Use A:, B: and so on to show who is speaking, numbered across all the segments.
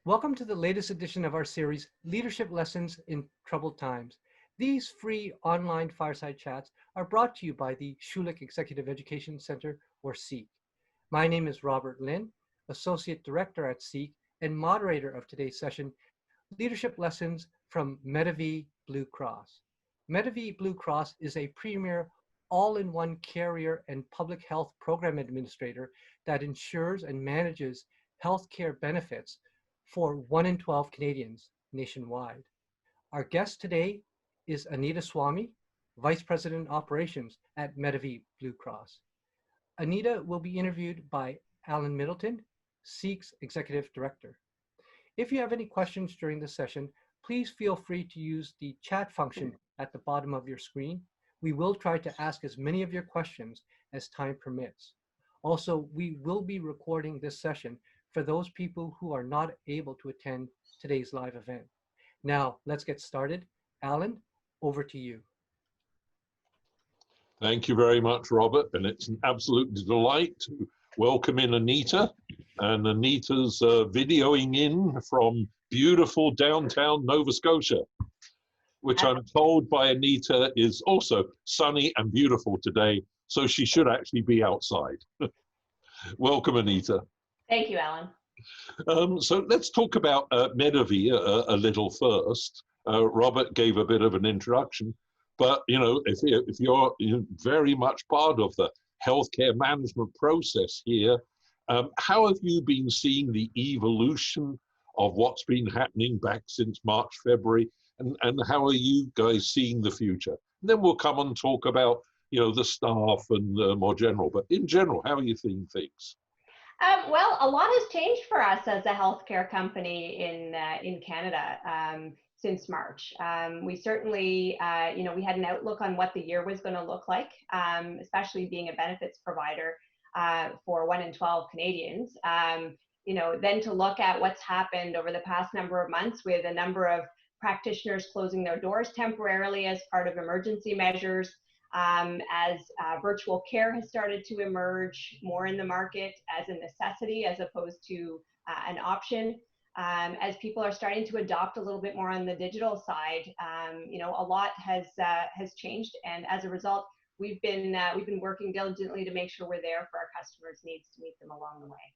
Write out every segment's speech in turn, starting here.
A: Welcome to the latest edition of our series, Leadership Lessons in Troubled Times. These free online fireside chats are brought to you by the Schulich Executive Education Centre, or SEEK. My name is Robert Lynn, Associate Director at SEEK and moderator of today's session, Leadership Lessons from Medavie Blue Cross. Medavie Blue Cross is a premier all-in-one carrier and public health program administrator that ensures and manages healthcare benefits for 1 in 12 Canadians nationwide. Our guest today is Anita Swamy, Vice President Operations at Medavie Blue Cross. Anita will be interviewed by Alan Middleton, SEEK's Executive Director. If you have any questions during the session, please feel free to use the chat function at the bottom of your screen. We will try to ask as many of your questions as time permits. Also, we will be recording this session for those people who are not able to attend today's live event. Now, let's get started. Alan, over to you.
B: Thank you very much, Robert, and it's an absolute delight to welcome in Anita. And Anita's videoing in from beautiful downtown Nova Scotia, which I'm told by Anita is also sunny and beautiful today, so she should actually be outside. Welcome, Anita.
C: Thank you, Alan.
B: So let's talk about Medavie a little first. Robert gave a bit of an introduction, but if you're very much part of the healthcare management process here, how have you been seeing the evolution of what's been happening back since March, February, and how are you guys seeing the future? And then we'll come and talk about the staff and more general, but in general, how are you seeing things?
C: Well, a lot has changed for us as a healthcare company in Canada since March. We certainly, we had an outlook on what the year was going to look like, especially being a benefits provider for 1 in 12 Canadians. Then to look at what's happened over the past number of months with a number of practitioners closing their doors temporarily as part of emergency measures, as virtual care has started to emerge more in the market as a necessity as opposed to an option, as people are starting to adopt a little bit more on the digital side, a lot has changed, and as a result, we've been working diligently to make sure we're there for our customers' needs to meet them along the way.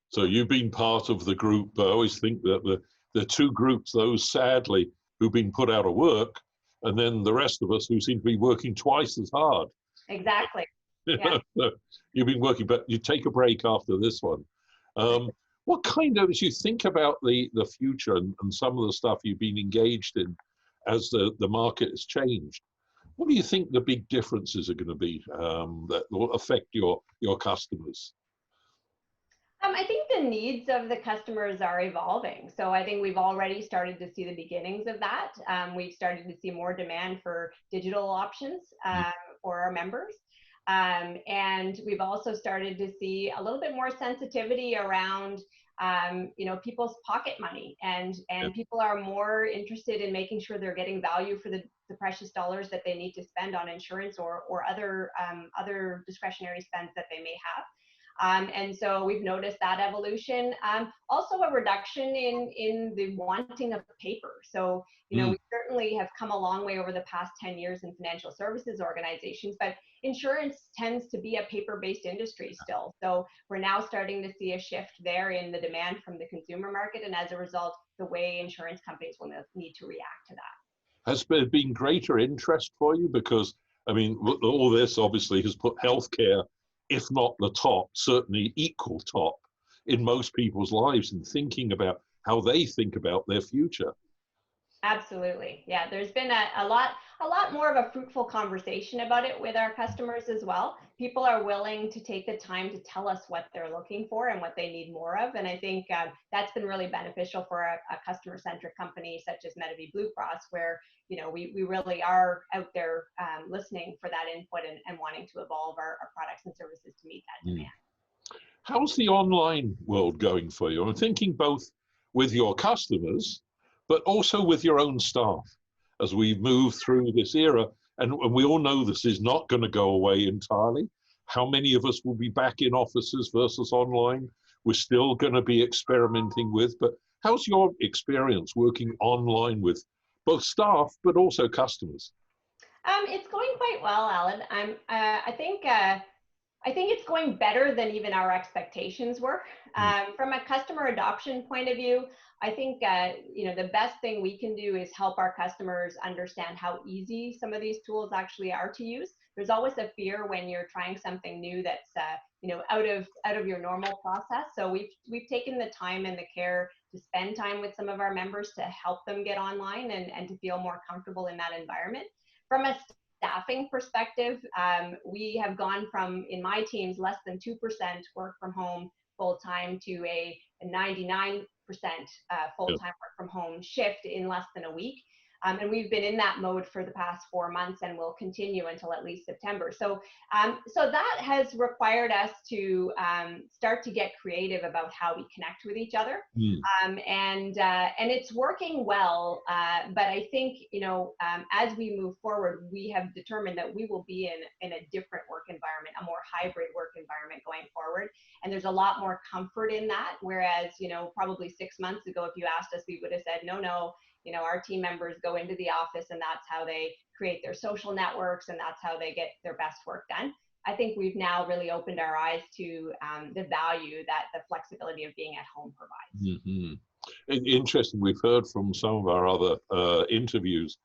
B: So you've been part of the group. I always think that the two groups, those sadly who've been put out of work, and then the rest of us who seem to be working twice as hard.
C: Exactly. Yeah.
B: You've been working, but you take a break after this one. What kind of, as you think about the future and some of the stuff you've been engaged in as the market has changed, what do you think the big differences are going to be that will affect your customers?
C: I think the needs of the customers are evolving. So I think we've already started to see the beginnings of that. We've started to see more demand for digital options for our members. And we've also started to see a little bit more sensitivity around people's pocket money, and people are more interested in making sure they're getting value for the precious dollars that they need to spend on insurance or other discretionary spends that they may have. And so we've noticed that evolution. Also a reduction in the wanting of paper. So, we certainly have come a long way over the past 10 years in financial services organizations, but insurance tends to be a paper-based industry still. So we're now starting to see a shift there in the demand from the consumer market. And as a result, the way insurance companies will need to react to that.
B: Has there been greater interest for you? Because, all this obviously has put healthcare, if not the top, certainly equal top in most people's lives and thinking about how they think about their future.
C: Absolutely. Yeah, there's been a lot more of a fruitful conversation about it with our customers as well. People are willing to take the time to tell us what they're looking for and what they need more of. And I think that's been really beneficial for a customer-centric company such as Medavie Blue Cross, where we really are out there listening for that input and wanting to evolve our products and services to meet that demand.
B: How's the online world going for you? I'm thinking both with your customers, but also with your own staff as we move through this era. And we all know this is not going to go away entirely. How many of us will be back in offices versus online? We're still going to be experimenting with, but How's your experience working online with both staff but also customers?
C: It's going quite well, Alan. I think it's going better than even our expectations were. From a customer adoption point of view, I think the best thing we can do is help our customers understand how easy some of these tools actually are to use. There's always a fear when you're trying something new that's out of your normal process. So we've taken the time and the care to spend time with some of our members to help them get online and to feel more comfortable in that environment. From a staffing perspective, we have gone from, in my teams, less than 2% work from home full-time to a 99% full-time work from home shift in less than a week. And we've been in that mode for the past 4 months and will continue until at least September. So that has required us to start to get creative about how we connect with each other. And it's working well. But I think, as we move forward, we have determined that we will be in a different work environment, a more hybrid work environment going forward. And there's a lot more comfort in that. Whereas, probably 6 months ago, if you asked us, we would have said, no, our team members go into the office and that's how they create their social networks and that's how they get their best work done. I think we've now really opened our eyes to the value that the flexibility of being at home provides.
B: Interesting. We've heard from some of our other interviews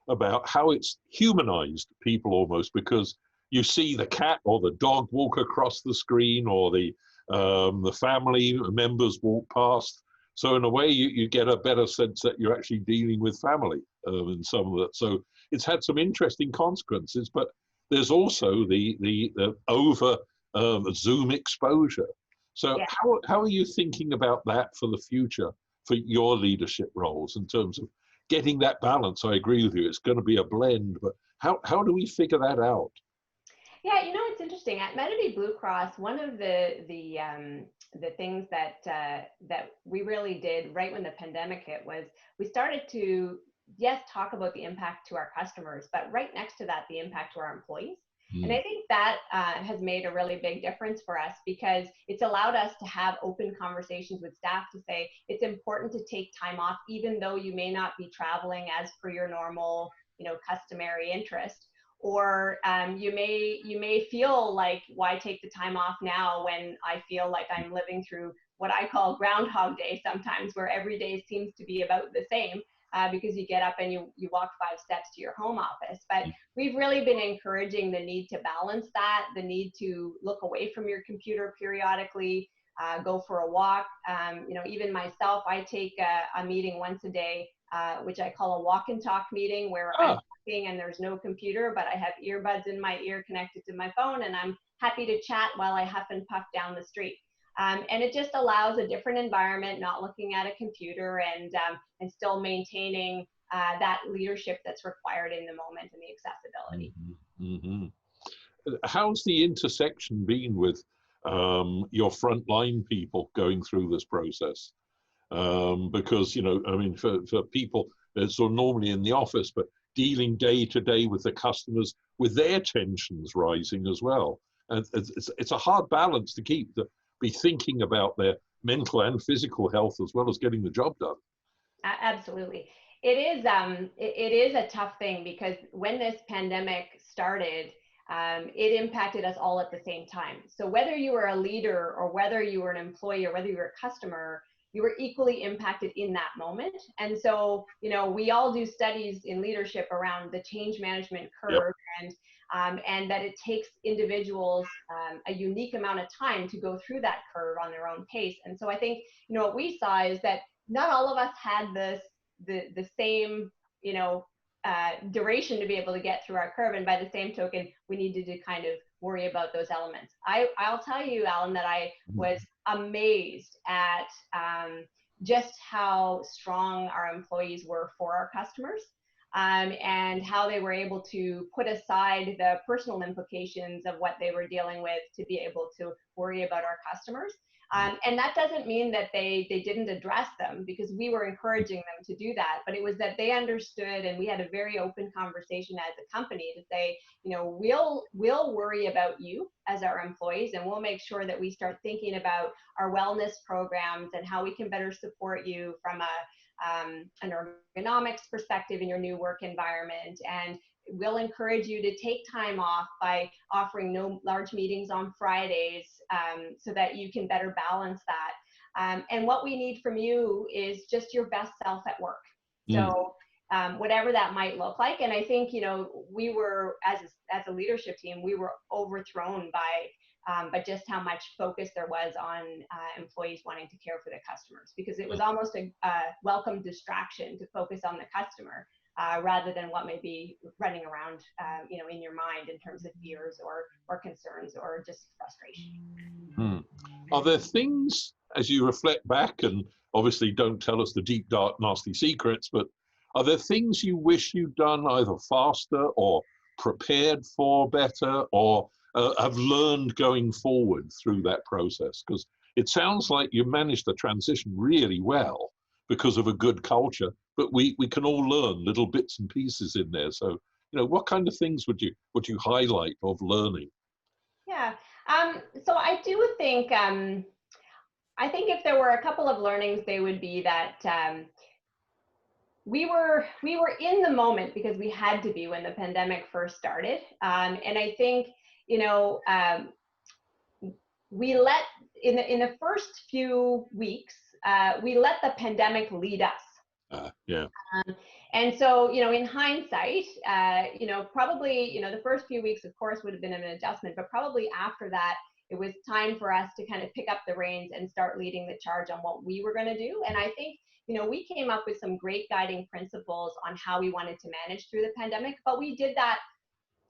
B: about how it's humanized people almost, because you see the cat or the dog walk across the screen, or the family members walk past. So in a way, you get a better sense that you're actually dealing with family in some of that. So it's had some interesting consequences, but there's also the over Zoom exposure. So
C: Yeah.
B: how are you thinking about that for the future, for your leadership roles, in terms of getting that balance? I agree with you. It's going to be a blend, but how do we figure that out?
C: Yeah, it's interesting. At Medavie Blue Cross, one of the things that we really did right when the pandemic hit was we started to, yes, talk about the impact to our customers, but right next to that, the impact to our employees. And I think that has made a really big difference for us, because it's allowed us to have open conversations with staff to say it's important to take time off, even though you may not be traveling as per your normal, customary interest. Or you may feel like, why take the time off now when I feel like I'm living through what I call Groundhog Day sometimes, where every day seems to be about the same, because you get up and you walk 5 steps to your home office. But we've really been encouraging the need to balance that, the need to look away from your computer periodically, go for a walk. Even myself, I take a meeting once a day, which I call a walk and talk meeting, where I'm talking and there's no computer, but I have earbuds in my ear connected to my phone, and I'm happy to chat while I huff and puff down the street. And it just allows a different environment, not looking at a computer, and still maintaining that leadership that's required in the moment and the accessibility.
B: How's the intersection been with your frontline people going through this process? Because, for people, it's sort of normally in the office, but dealing day to day with the customers, with their tensions rising as well. And it's a hard balance to keep, to be thinking about their mental and physical health as well as getting the job done.
C: Absolutely. It is a tough thing, because when this pandemic started, it impacted us all at the same time. So whether you were a leader or whether you were an employee or whether you were a customer, you were equally impacted in that moment. And so, we all do studies in leadership around the change management curve, and that it takes individuals a unique amount of time to go through that curve on their own pace. And so I think, what we saw is that not all of us had the same, duration to be able to get through our curve. And by the same token, we needed to kind of worry about those elements. I'll tell you, Alan, that I was amazed at just how strong our employees were for our customers, and how they were able to put aside the personal implications of what they were dealing with to be able to worry about our customers. And that doesn't mean that they didn't address them, because we were encouraging them to do that, but it was that they understood, and we had a very open conversation as a company to say, we'll worry about you as our employees, and we'll make sure that we start thinking about our wellness programs and how we can better support you from an ergonomics perspective in your new work environment. And we'll encourage you to take time off by offering no large meetings on Fridays, so that you can better balance that. And what we need from you is just your best self at work. So whatever that might look like. And I think, we were, as a leadership team, we were overthrown by just how much focus there was on employees wanting to care for the customers, because it was almost a welcome distraction to focus on the customer, rather than what may be running around, in your mind in terms of fears or concerns or just frustration.
B: Are there things, as you reflect back, and obviously don't tell us the deep, dark, nasty secrets, but are there things you wish you'd done either faster or prepared for better, or have learned going forward through that process? Because it sounds like you managed the transition really well because of a good culture, but we can all learn little bits and pieces in there. So, what kind of things would you highlight of learning?
C: Yeah. So I do think, I think if there were a couple of learnings, they would be that we were in the moment because we had to be when the pandemic first started. And I think, we let, in the first few weeks, we let the pandemic lead us.
B: Yeah.
C: And so, in hindsight, probably, the first few weeks, of course, would have been an adjustment, but probably after that, it was time for us to kind of pick up the reins and start leading the charge on what we were going to do. And I think, we came up with some great guiding principles on how we wanted to manage through the pandemic, but we did that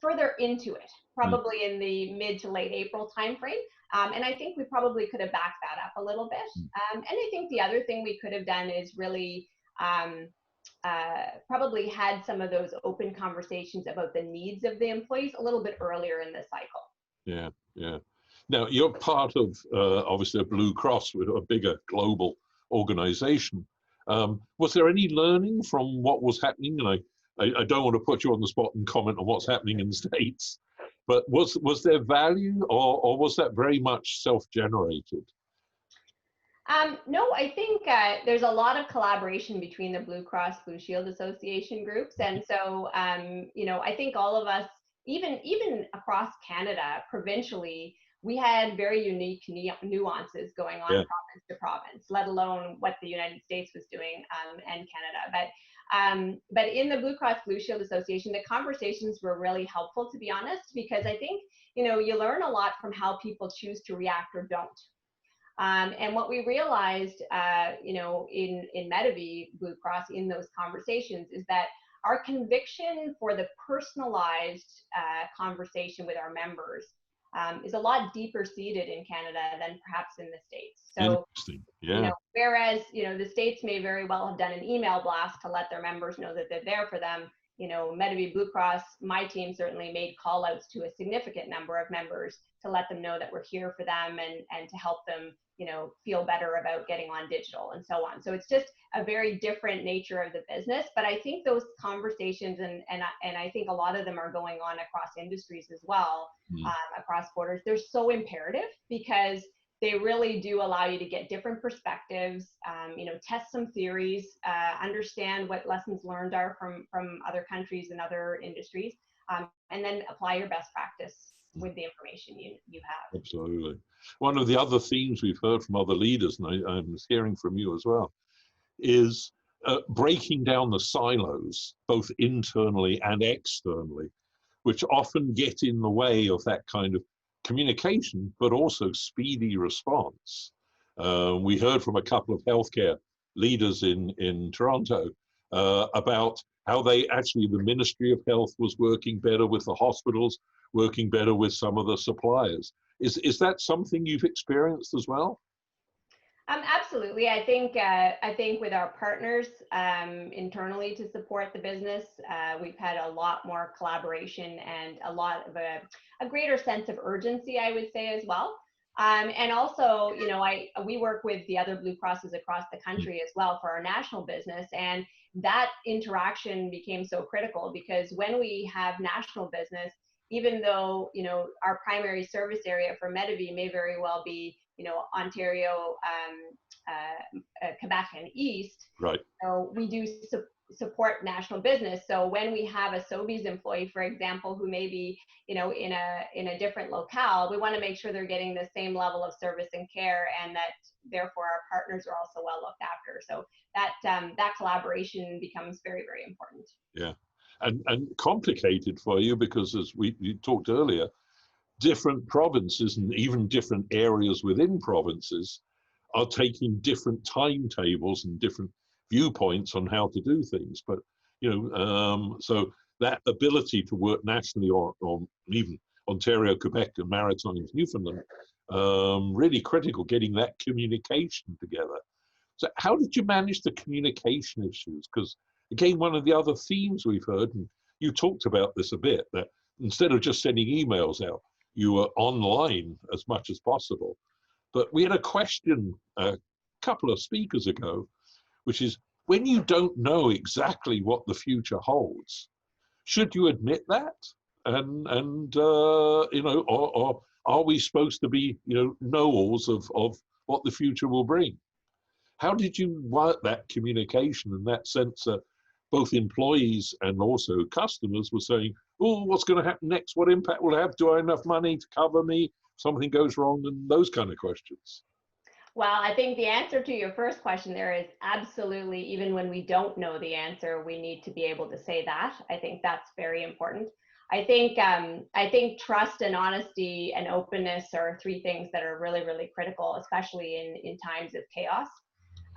C: further into it, probably in the mid to late April timeframe. And I think we probably could have backed that up a little bit. And I think the other thing we could have done is really probably had some of those open conversations about the needs of the employees a little bit earlier in the cycle.
B: Yeah, yeah. Now, you're part of, obviously, a Blue Cross, with a bigger global organization. Was there any learning from what was happening? And I don't want to put you on the spot and comment on what's happening in the States, but was there value, or was that very much self-generated?
C: No, I think there's a lot of collaboration between the Blue Cross Blue Shield Association groups. And so, I think all of us, even across Canada, provincially, we had very unique nuances going on province to province, let alone what the United States was doing, and Canada. But in the Blue Cross Blue Shield Association, the conversations were really helpful, to be honest, because I think, you learn a lot from how people choose to react or don't. And what we realized, in Medavie Blue Cross in those conversations is that our conviction for the personalized conversation with our members is a lot deeper seated in Canada than perhaps in the States. So, whereas, the States may very well have done an email blast to let their members know that they're there for them, Medavie Blue Cross, my team certainly made call outs to a significant number of members to let them know that we're here for them and to help them, feel better about getting on digital and so on. So it's just a very different nature of the business. But I think those conversations, and I think a lot of them are going on across industries as well, across borders, they're so imperative because they really do allow you to get different perspectives, test some theories, understand what lessons learned are from other countries and other industries, and then apply your best practice with the information you have.
B: Absolutely. One of the other themes we've heard from other leaders, and I'm hearing from you as well, is breaking down the silos, both internally and externally, which often get in the way of that kind of communication, but also speedy response. We heard from a couple of healthcare leaders in Toronto about how the Ministry of Health was working better with the hospitals, working better with some of the suppliers. Is that something you've experienced as well?
C: Absolutely. I think with our partners internally to support the business, we've had a lot more collaboration and a lot of a greater sense of urgency, I would say, as well. And also, you know, we work with the other Blue Crosses across the country as well for our national business. And that interaction became so critical because when we have national business, even though, you know, our primary service area for Medavie may very well be, you know, Ontario, Quebec and East.
B: Right.
C: So we do support national business. So when we have a Sobeys employee, for example, who may be, you know, in a different locale, we want to make sure they're getting the same level of service and care, and that therefore our partners are also well looked after. So that collaboration becomes very, very important.
B: Yeah, and complicated for you because, as we talked earlier, different provinces and even different areas within provinces are taking different timetables and different viewpoints on how to do things. But, you know, so that ability to work nationally or even Ontario, Quebec, and Maritimes, Newfoundland, really critical, getting that communication together. So how did you manage the communication issues? Because, again, one of the other themes we've heard, and you talked about this a bit, that instead of just sending emails out, you were online as much as possible. But we had a question a couple of speakers ago, which is, when you don't know exactly what the future holds, should you admit that? And you know, or are we supposed to be, you know, know-alls of what the future will bring? How did you work that communication and that sense that both employees and also customers were saying, oh, what's going to happen next? What impact will it have? Do I have enough money to cover me? Something goes wrong, and those kind of questions.
C: Well, I think the answer to your first question there is absolutely, even when we don't know the answer, we need to be able to say that. I think that's very important. I think trust and honesty and openness are three things that are really, really critical, especially in times of chaos.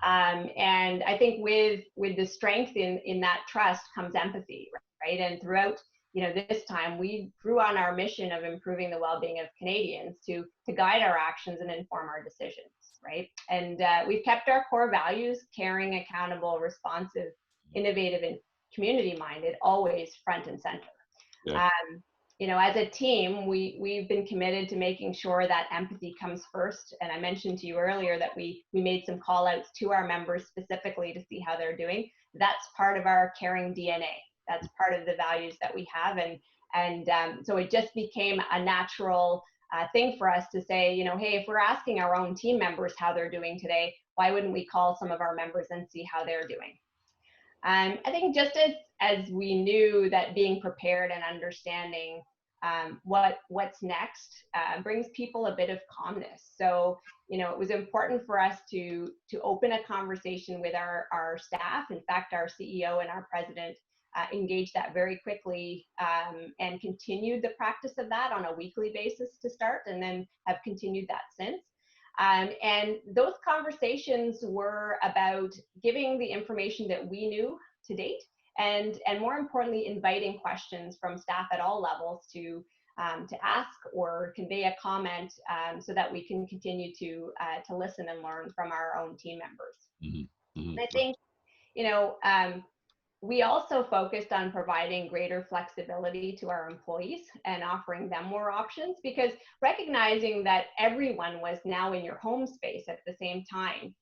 C: And I think with the strength in that trust comes empathy, right? And throughout, you know, this time we grew on our mission of improving the well-being of Canadians to guide our actions and inform our decisions, right? And we've kept our core values: caring, accountable, responsive, innovative, and community-minded, always front and center.
B: Yeah.
C: You know, as a team, we've been committed to making sure that empathy comes first. And I mentioned to you earlier that we made some call outs to our members specifically to see how they're doing. That's part of our caring DNA. That's part of the values that we have. And so it just became a natural thing for us to say, you know, hey, if we're asking our own team members how they're doing today, why wouldn't we call some of our members and see how they're doing? I think just as we knew that being prepared and understanding what's next brings people a bit of calmness. So, you know, it was important for us to open a conversation with our staff. In fact, our CEO and our president engaged that very quickly and continued the practice of that on a weekly basis to start, and then have continued that since. And those conversations were about giving the information that we knew to date, and more importantly, inviting questions from staff at all levels to ask or convey a comment, so that we can continue to listen and learn from our own team members.
B: Mm-hmm. Mm-hmm.
C: And I think, you know, we also focused on providing greater flexibility to our employees and offering them more options, because recognizing that everyone was now in your home space at the same time,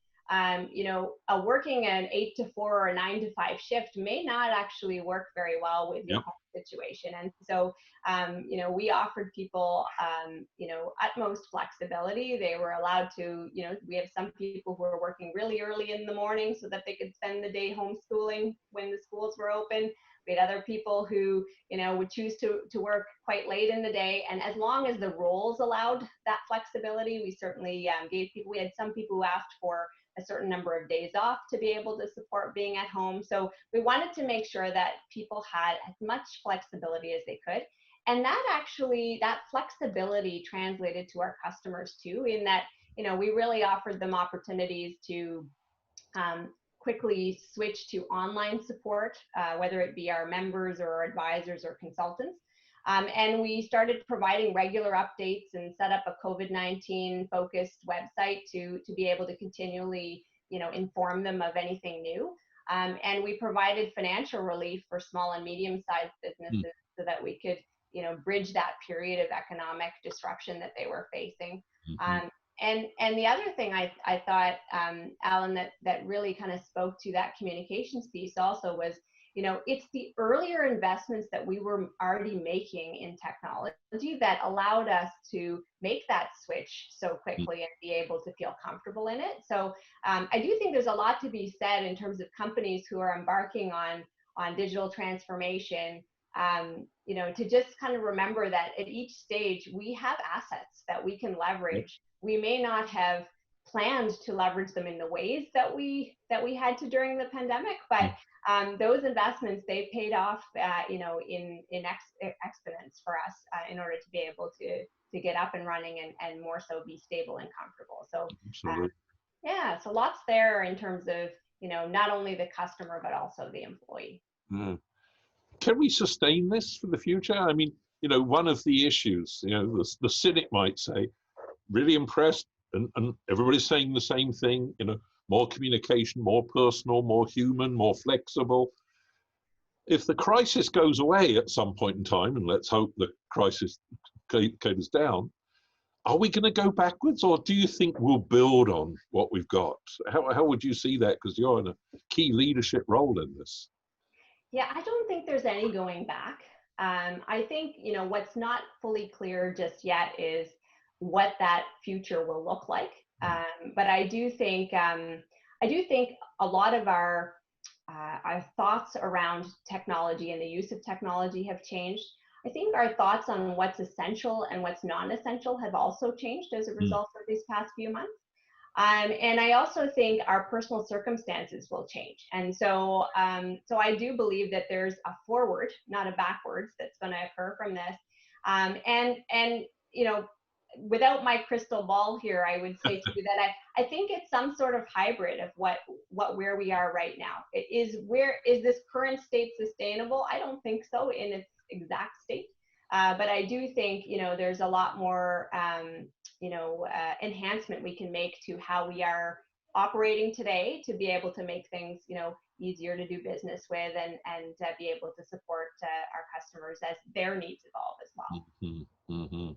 C: you know, working an 8 to 4 or a 9 to 5 shift may not actually work very well with your home situation. And so, you know, we offered people, you know, utmost flexibility. They were allowed to, you know, we have some people who are working really early in the morning so that they could spend the day homeschooling when the schools were open. We had other people who, you know, would choose to work quite late in the day. And as long as the roles allowed that flexibility, we certainly gave people, we had some people who asked for a certain number of days off to be able to support being at home. So we wanted to make sure that people had as much flexibility as they could. And that flexibility translated to our customers too, in that, you know, we really offered them opportunities to quickly switch to online support, whether it be our members or our advisors or consultants. And we started providing regular updates and set up a COVID-19 focused website to be able to continually, you know, inform them of anything new. And we provided financial relief for small and medium-sized businesses so that we could, bridge that period of economic disruption that they were facing.
B: Mm-hmm.
C: And the other thing I thought, Alan, that really kind of spoke to that communications piece also was, it's the earlier investments that we were already making in technology that allowed us to make that switch so quickly and be able to feel comfortable in it. So I do think there's a lot to be said in terms of companies who are embarking on digital transformation, to just kind of remember that at each stage we have assets that we can leverage. We may not have planned to leverage them in the ways that we had to during the pandemic, but those investments, they paid off, in exponents for us in order to be able to get up and running and more so be stable and comfortable. So yeah, so lots there in terms of not only the customer but also the employee.
B: Can we sustain this for the future? I mean, one of the issues, the cynic might say, really impressed, and everybody's saying the same thing, more communication, more personal, more human, more flexible. If the crisis goes away at some point in time, and let's hope the crisis caters down, are we going to go backwards, or do you think we'll build on what we've got? How would you see that? Because you're in a key leadership role in this.
C: Yeah, I don't think there's any going back. I think, what's not fully clear just yet is what that future will look like. But I do think a lot of our thoughts around technology and the use of technology have changed. I think our thoughts on what's essential and what's non-essential have also changed as a result of these past few months. And I also think our personal circumstances will change. And so I do believe that there's a forward, not a backwards, that's going to occur from this. And without my crystal ball here, I would say to you that I think it's some sort of hybrid of where we are right now. Where is this current state sustainable? I don't think so in its exact state. But I do think, there's a lot more, enhancement we can make to how we are operating today to be able to make things, easier to do business with and be able to support our customers as their needs evolve as well.
B: Mm-hmm.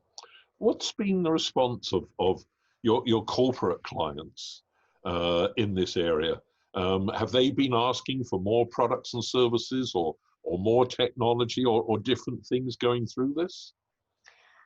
B: What's been the response of your corporate clients in this area? Have they been asking for more products and services or more technology or different things going through this?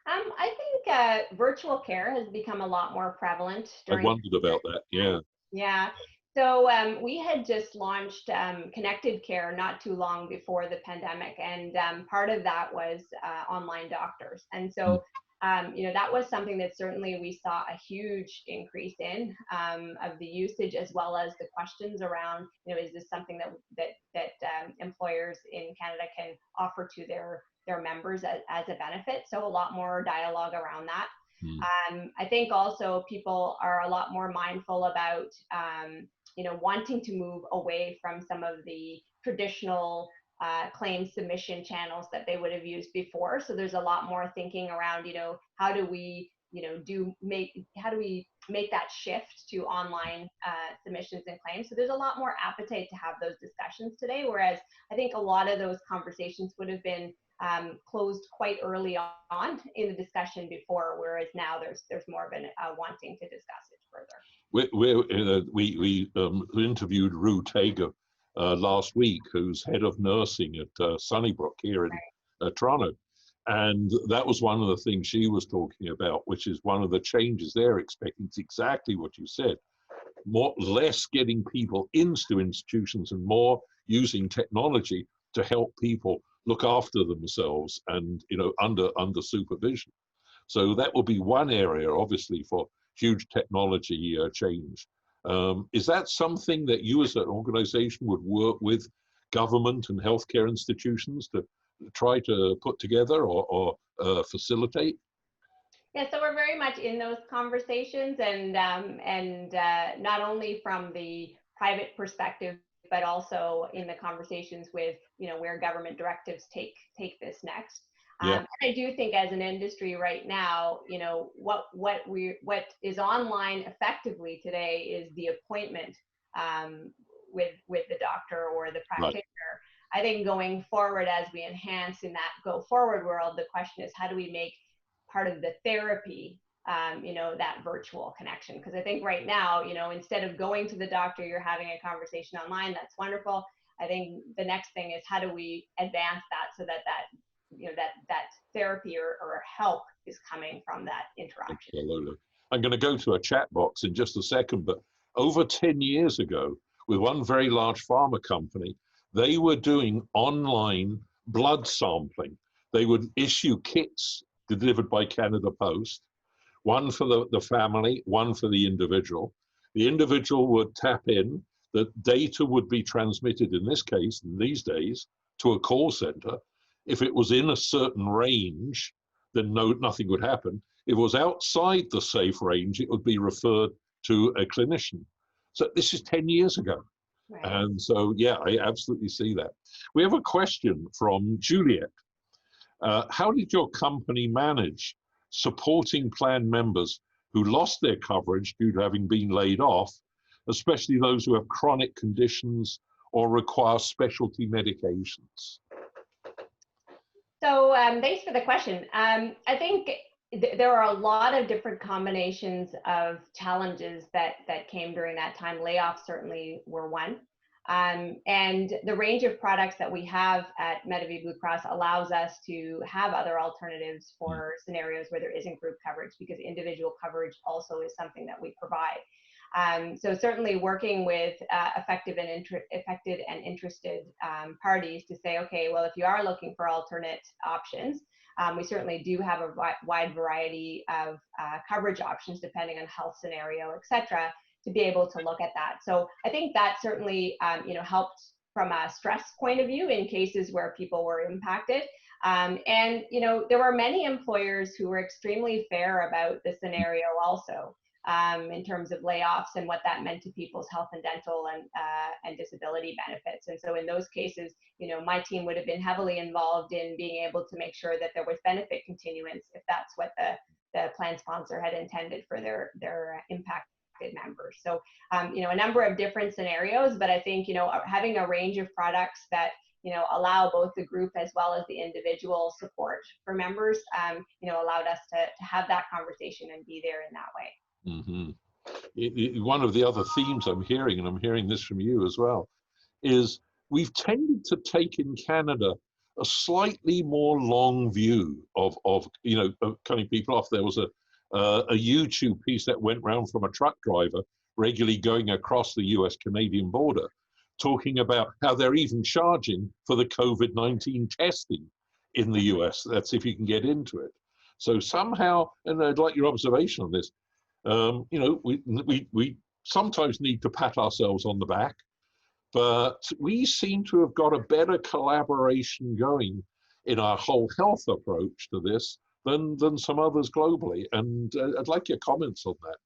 C: I think virtual care has become a lot more prevalent.
B: I wondered about that, yeah.
C: Yeah. So we had just launched Connected Care not too long before the pandemic, and part of that was online doctors. And so, that was something that certainly we saw a huge increase in of the usage, as well as the questions around, is this something that employers in Canada can offer to their members as a benefit? So a lot more dialogue around that. I think also people are a lot more mindful about, wanting to move away from some of the traditional claim submission channels that they would have used before. So there's a lot more thinking around, how do we, how do we make that shift to online submissions and claims? So there's a lot more appetite to have those discussions today, whereas I think a lot of those conversations would have been closed quite early on in the discussion before, whereas now there's more of a wanting to discuss it further.
B: We interviewed Rue Tager last week, who's head of nursing at Sunnybrook here in Toronto. And that was one of the things she was talking about, which is one of the changes they're expecting. It's exactly what you said. Less getting people into institutions and more using technology to help people look after themselves and, under supervision. So that will be one area, obviously, for huge technology change. Is that something that you as an organization would work with government and healthcare institutions to try to put together or facilitate?
C: Yeah, so we're very much in those conversations, and not only from the private perspective, but also in the conversations with, where government directives take this next. And I do think as an industry right now, what is online effectively today is the appointment with the doctor or the practitioner. I think going forward, as we enhance in that go forward world, the question is, how do we make part of the therapy, that virtual connection? Because I think right now, instead of going to the doctor, you're having a conversation online. That's wonderful. I think the next thing is, how do we advance that so that that therapy or help is coming from that interaction?
B: Absolutely. I'm going to go to a chat box in just a second, but over 10 years ago, with one very large pharma company, they were doing online blood sampling. They would issue kits delivered by Canada Post, one for the family, one for the individual. The individual would tap in, the data would be transmitted, in this case, in these days, to a call center. If it was in a certain range, then nothing would happen. If it was outside the safe range, it would be referred to a clinician. So this is 10 years ago.
C: Right.
B: And so, yeah, I absolutely see that. We have a question from Juliet. How did your company manage supporting plan members who lost their coverage due to having been laid off, especially those who have chronic conditions or require specialty medications?
C: So thanks for the question. I think there are a lot of different combinations of challenges that came during that time. Layoffs certainly were one. And the range of products that we have at Medavie Blue Cross allows us to have other alternatives for scenarios where there isn't group coverage, because individual coverage also is something that we provide. So certainly working with affected and interested parties to say, okay, well, if you are looking for alternate options, we certainly do have a wide variety of coverage options depending on health scenario, et cetera, to be able to look at that. So I think that certainly helped from a stress point of view in cases where people were impacted. And there were many employers who were extremely fair about the scenario also. In terms of layoffs and what that meant to people's health and dental and disability benefits. And so in those cases, my team would have been heavily involved in being able to make sure that there was benefit continuance if that's what the plan sponsor had intended for their impacted members. So, a number of different scenarios, but I think, having a range of products that allow both the group as well as the individual support for members, allowed us to have that conversation and be there in that way.
B: Mm-hmm. One of the other themes I'm hearing, and I'm hearing this from you as well, is we've tended to take in Canada a slightly more long view of cutting people off. There was a YouTube piece that went round from a truck driver regularly going across the US-Canadian border, talking about how they're even charging for the COVID-19 testing in the US. That's if you can get into it. So somehow, and I'd like your observation on this, we sometimes need to pat ourselves on the back, but we seem to have got a better collaboration going in our whole health approach to this than some others globally. And I'd like your comments on that.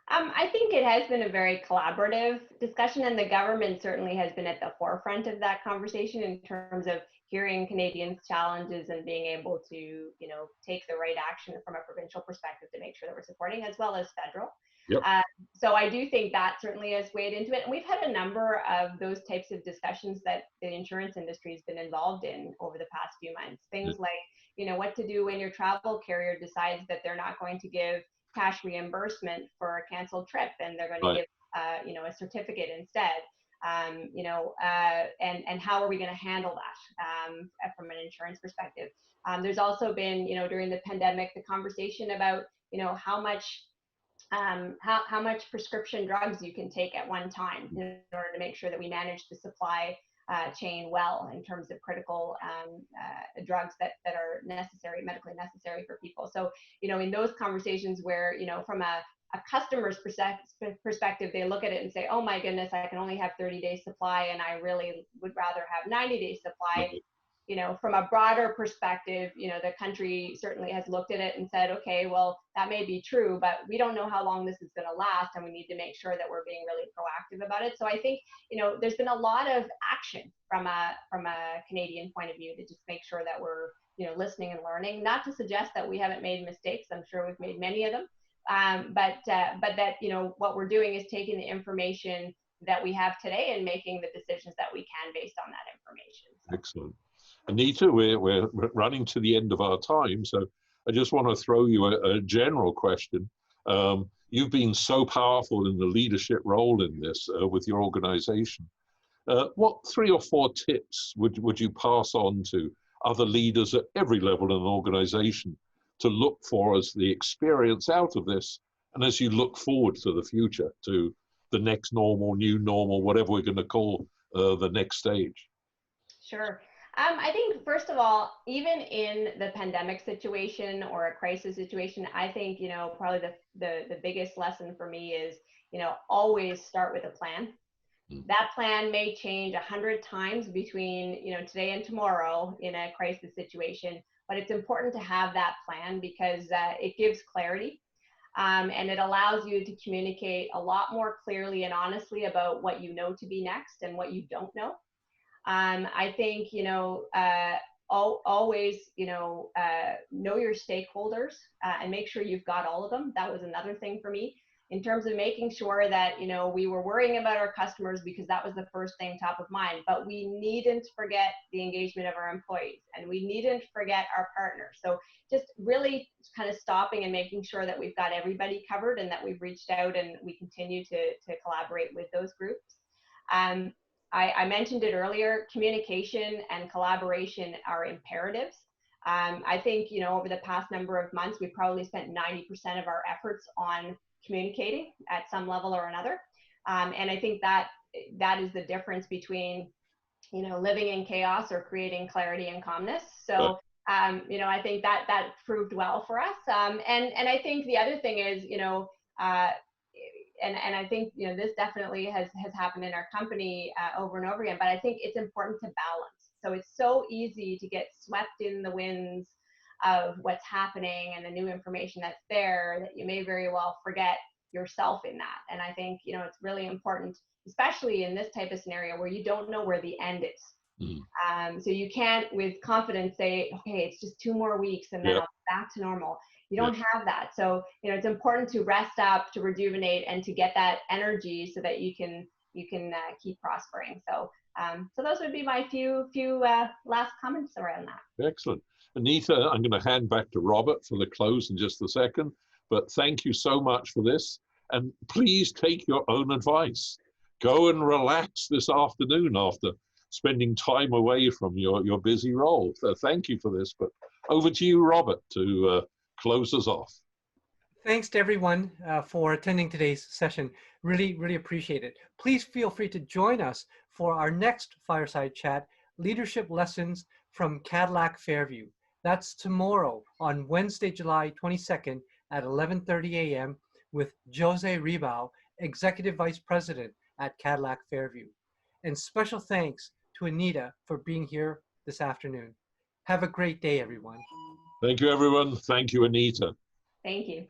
C: I think it has been a very collaborative discussion, and the government certainly has been at the forefront of that conversation in terms of hearing Canadians' challenges and being able to, take the right action from a provincial perspective to make sure that we're supporting, as well as federal.
B: Yep.
C: So I do think that certainly has weighed into it. And we've had a number of those types of discussions that the insurance industry has been involved in over the past few months. Things like, what to do when your travel carrier decides that they're not going to give cash reimbursement for a canceled trip and they're going to give, a certificate instead. And how are we going to handle that from an insurance perspective? There's also been, during the pandemic, the conversation about, how much prescription drugs you can take at one time in order to make sure that we manage the supply chain well in terms of critical drugs that are necessary, medically necessary for people. So, in those conversations where, from a customer's perspective, they look at it and say, oh my goodness, I can only have 30 days supply and I really would rather have 90 days supply. From a broader perspective, the country certainly has looked at it and said, okay, well, that may be true, but we don't know how long this is going to last, and we need to make sure that we're being really proactive about it. So I think, there's been a lot of action from a Canadian point of view to just make sure that we're, listening and learning. Not to suggest that we haven't made mistakes. I'm sure we've made many of them. But that, what we're doing is taking the information that we have today and making the decisions that we can based on that information. So.
B: Excellent. Anita, we're running to the end of our time, so I just want to throw you a general question. You've been so powerful in the leadership role in this with your organization. What 3 or 4 tips would you pass on to other leaders at every level in an organization to look for as the experience out of this, and as you look forward to the future, to the next normal, new normal, whatever we're going to call the next stage?
C: Sure. I think, first of all, even in the pandemic situation or a crisis situation, I think, probably the biggest lesson for me is, always start with a plan. That plan may change 100 times between, today and tomorrow in a crisis situation, but it's important to have that plan because it gives clarity. And it allows you to communicate a lot more clearly and honestly about what you know to be next and what you don't know. I think, always, know your stakeholders and make sure you've got all of them. That was another thing for me in terms of making sure that, we were worrying about our customers because that was the first thing top of mind, but we needn't forget the engagement of our employees and we needn't forget our partners. So just really kind of stopping and making sure that we've got everybody covered and that we've reached out and we continue to collaborate with those groups. I mentioned it earlier, communication and collaboration are imperatives. I think, over the past number of months, we've probably spent 90% of our efforts on communicating at some level or another. And I think that is the difference between, living in chaos or creating clarity and calmness. So, I think that proved well for us. And I think the other thing is, and I think, this definitely has happened in our company over and over again, but I think it's important to balance. So it's so easy to get swept in the winds of what's happening and the new information that's there that you may very well forget yourself in that. And I think, it's really important, especially in this type of scenario where you don't know where the end is. So you can't with confidence say, okay, it's just 2 more weeks and then I'll be back to normal. You don't have that. So, it's important to rest up, to rejuvenate, and to get that energy so that you can keep prospering. So, so those would be my few last comments around that.
B: Excellent. Anita, I'm going to hand back to Robert for the close in just a second, but thank you so much for this. And please take your own advice. Go and relax this afternoon after spending time away from your busy role. So thank you for this, but over to you, Robert, to close us off.
A: Thanks to everyone for attending today's session. Really, really appreciate it. Please feel free to join us for our next Fireside Chat, Leadership Lessons from Cadillac Fairview. That's tomorrow on Wednesday, July 22nd at 11:30 a.m. with Jose Ribao, Executive Vice President at Cadillac Fairview. And special thanks to Anita for being here this afternoon. Have a great day, everyone.
B: Thank you, everyone. Thank you, Anita.
C: Thank you.